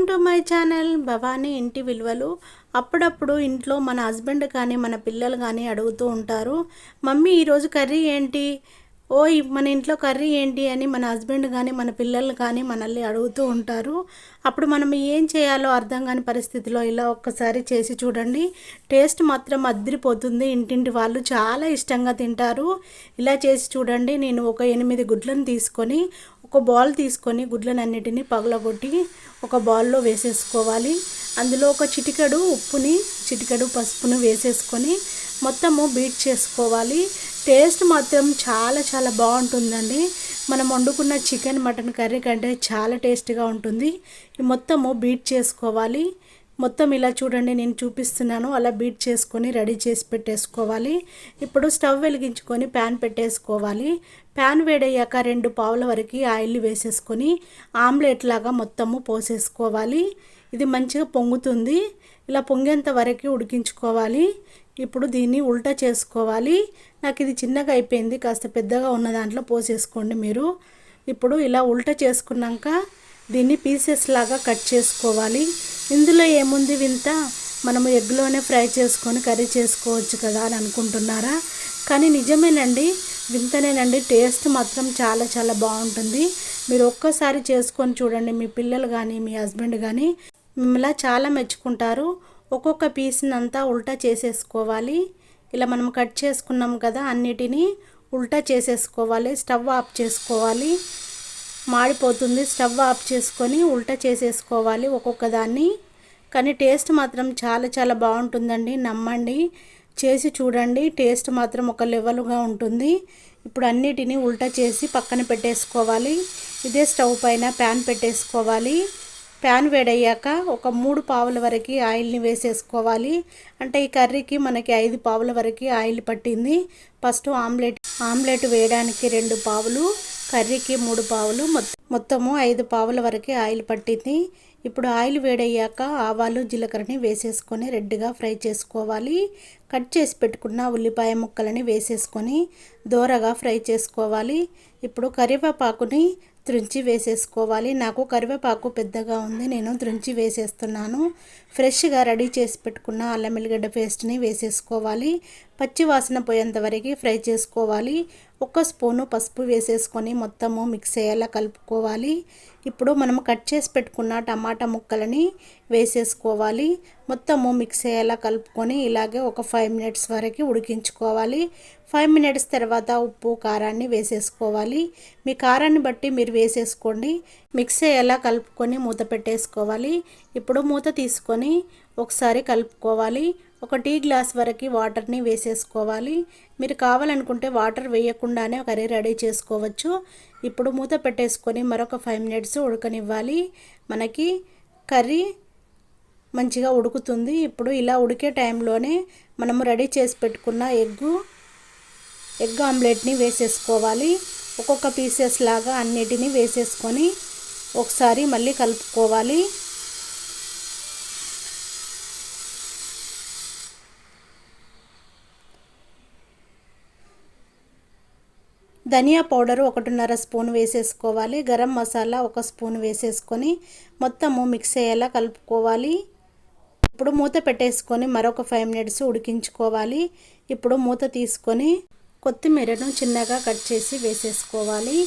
To my channel Bhavani ఇంటి విలువలు. అప్పుడప్పుడు ఇంట్లో మన హస్బెండ్ కానీ మన పిల్లలు కానీ అడుగుతూ ఉంటారు, మమ్మీ ఈరోజు కర్రీ ఏంటి, ఓయ్ మన ఇంట్లో కర్రీ ఏంటి అని మన హస్బెండ్ కానీ మన పిల్లలు కానీ మనల్ని అడుగుతూ ఉంటారు. అప్పుడు మనం ఏం చేయాలో అర్థం కాని పరిస్థితిలో ఇలా ఒక్కసారి చేసి చూడండి. టేస్ట్ మాత్రం అదిరిపోతుంది. ఇంటింటి వాళ్ళు చాలా ఇష్టంగా తింటారు. ఇలా చేసి చూడండి. నేను ఒక 8 గుడ్లను తీసుకొని ఒక బౌల్ తీసుకొని గుడ్లనన్నిటిని పగలగొట్టి ఒక బౌల్లో వేసేసుకోవాలి. అందులో ఒక చిటికెడు ఉప్పుని చిటికెడు పసుపును వేసేసుకొని మొత్తము బీట్ చేసుకోవాలి. టేస్ట్ మాత్రం చాలా చాలా బాగుంటుందండి. మనం వండుకున్న చికెన్ మటన్ కర్రీ కంటే చాలా టేస్ట్గా ఉంటుంది. మొత్తము బీట్ చేసుకోవాలి. మొత్తం ఇలా చూడండి, నేను చూపిస్తున్నాను. అలా బీట్ చేసుకొని రెడీ చేసి పెట్టేసుకోవాలి. ఇప్పుడు స్టవ్ వెలిగించుకొని ప్యాన్ పెట్టేసుకోవాలి. ప్యాన్ వేడయ్యాక 2 పావుల వరకు ఆయిల్ వేసేసుకొని ఆమ్లెట్ లాగా మొత్తము పోసేసుకోవాలి. ఇది మంచిగా పొంగుతుంది. ఇలా పొంగేంత వరకు ఉడికించుకోవాలి. ఇప్పుడు దీన్ని ఉల్టా చేసుకోవాలి. నాకు ఇది చిన్నగా అయిపోయింది, కాస్త పెద్దగా ఉన్న దాంట్లో పోసేసుకోండి మీరు. ఇప్పుడు ఇలా ఉల్టా చేసుకున్నాక దీన్ని పీసెస్ లాగా కట్ చేసుకోవాలి. ఇందులో ఏముంది వింత, మనము ఎగ్లోనే ఫ్రై చేసుకొని కర్రీ చేసుకోవచ్చు కదా అని అనుకుంటున్నారా? కానీ నిజమేనండి, వింతనేనండి. టేస్ట్ మాత్రం చాలా చాలా బాగుంటుంది. మీరు ఒక్కసారి చేసుకొని చూడండి. మీ పిల్లలు కానీ మీ హస్బెండ్ కానీ మిమ్మల్ని చాలా మెచ్చుకుంటారు. ఒక్కొక్క పీస్ని అంతా ఉల్టా చేసేసుకోవాలి. ఇలా మనం కట్ చేసుకున్నాం కదా, అన్నిటినీ ఉల్టా చేసేసుకోవాలి. స్టవ్ ఆఫ్ చేసుకోవాలి, మాడిపోతుంది. స్టవ్ ఆఫ్ చేసుకొని ఉల్టా చేసేసుకోవాలి ఒక్కొక్క దాన్ని. కానీ టేస్ట్ మాత్రం చాలా చాలా బాగుంటుందండి, నమ్మండి. చేసి చూడండి. టేస్ట్ మాత్రం ఒక లెవెల్గా ఉంటుంది. ఇప్పుడు అన్నిటినీ ఉల్టా చేసి పక్కన పెట్టేసుకోవాలి. ఇదే స్టవ్ పైన ప్యాన్ పెట్టేసుకోవాలి. ప్యాన్ వేడయ్యాక ఒక 3 పావుల వరకు ఆయిల్ని వేసేసుకోవాలి. అంటే ఈ కర్రీకి మనకి 5 పావుల వరకు ఆయిల్ పట్టింది. ఫస్ట్ ఆమ్లెట్ వేయడానికి 2 పావులు, కర్రీకి 3 పావులు, మొత్తము 5 పావుల వరకు ఆయిల్ పట్టింది. ఇప్పుడు ఆయిల్ వేడయ్యాక ఆవాలు జీలకర్రని వేసేసుకొని రెడ్గా ఫ్రై చేసుకోవాలి. కట్ చేసి పెట్టుకున్న ఉల్లిపాయ ముక్కలని వేసేసుకొని దోరగా ఫ్రై చేసుకోవాలి. ఇప్పుడు కరివేపాకుని త్రుంచి వేసేసుకోవాలి. నాకు కరివేపాకు పెద్దగా ఉంది, నేను త్రుంచి వేసేస్తున్నాను. ఫ్రెష్గా రెడీ చేసి పెట్టుకున్న అల్లం వెల్లిగడ్డ పేస్ట్ని వేసేసుకోవాలి. పచ్చి వాసన పోయేంత వరకు ఫ్రై చేసుకోవాలి. 1 స్పూను పసుపు వేసేసుకొని మొత్తము మిక్స్ అయ్యేలా కలుపుకోవాలి. ఇప్పుడు మనం కట్ చేసి పెట్టుకున్న టమాటా ముక్కలని వేసేసుకోవాలి. మొత్తము మిక్స్ అయ్యేలా కలుపుకొని ఇలాగే ఒక 5 మినిట్స్ వరకు ఉడికించుకోవాలి. 5 మినిట్స్ తర్వాత ఉప్పు కారాన్ని వేసేసుకోవాలి. మీ కారాన్ని బట్టి మీరు వేసేసుకోండి. మిక్స్ అయ్యేలా కలుపుకొని మూత పెట్టేసుకోవాలి. ఇప్పుడు మూత తీసుకొని ఒకసారి కలుపుకోవాలి. ఒక టీ గ్లాస్ వరకు వాటర్ని వేసేసుకోవాలి. మీరు కావాలనుకుంటే వాటర్ వేయకుండానే కర్రీ రెడీ చేసుకోవచ్చు. ఇప్పుడు మూత పెట్టేసుకొని మరొక 5 మినిట్స్ ఉడకనివ్వాలి. మనకి కర్రీ మంచిగా ఉడుకుతుంది. ఇప్పుడు ఇలా ఉడికే టైంలోనే మనము రెడీ చేసి పెట్టుకున్న ఎగ్ ఆమ్లెట్ని వేసేసుకోవాలి. ఒక్కొక్క పీసెస్ లాగా అన్నిటినీ వేసేసుకొని ఒకసారి మళ్ళీ కలుపుకోవాలి. ధనియా పౌడరు 1.5 స్పూన్ వేసేసుకోవాలి. గరం మసాలా 1 స్పూన్ వేసేసుకొని మొత్తము మిక్స్ అయ్యేలా కలుపుకోవాలి. ఇప్పుడు మూత పెట్టేసుకొని మరొక 5 మినిట్స్ ఉడికించుకోవాలి. ఇప్పుడు మూత తీసుకొని కొత్తిమీరను చిన్నగా కట్ చేసి వేసేసుకోవాలి.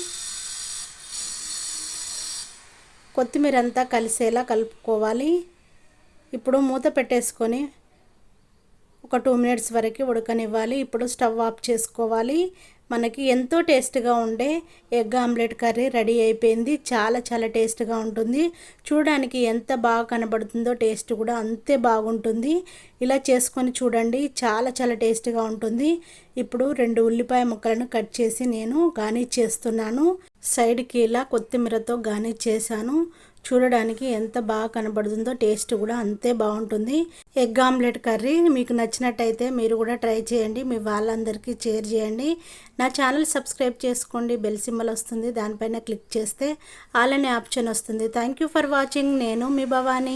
కొత్తిమీర అంతా కలిసేలా కలుపుకోవాలి. ఇప్పుడు మూత పెట్టేసుకొని ఒక 2 మినిట్స్ వరకు ఉడకనివ్వాలి. ఇప్పుడు స్టవ్ ఆఫ్ చేసుకోవాలి. మనకి ఎంతో టేస్ట్గా ఉండే ఎగ్ ఆమ్లెట్ కర్రీ రెడీ అయిపోయింది. చాలా చాలా టేస్ట్గా ఉంటుంది. చూడడానికి ఎంత బాగా కనబడుతుందో టేస్ట్ కూడా అంతే బాగుంటుంది. ఇలా చేసుకొని చూడండి, చాలా చాలా టేస్ట్గా ఉంటుంది. ఇప్పుడు 2 ఉల్లిపాయ ముక్కలను కట్ చేసి నేను గార్నిష్ చేస్తున్నాను. సైడ్కి ఇలా కొత్తిమీరతో గార్నిష్ చేశాను. చూడడానికి ఎంత బాగా కనబడుతుందో టేస్ట్ కూడా అంతే బాగుంటుంది. ఎగ్ ఆమ్లెట్ కర్రీ మీకు నచ్చినట్టయితే మీరు కూడా ట్రై చేయండి. మీ వాళ్ళందరికీ షేర్ చేయండి. నా ఛానల్ సబ్స్క్రైబ్ చేసుకోండి. బెల్ సింబల్ వస్తుంది, దానిపైన క్లిక్ చేస్తే ఆల్ అనే ఆప్షన్ వస్తుంది. Thank you for watching. నేను మీ భవానీ.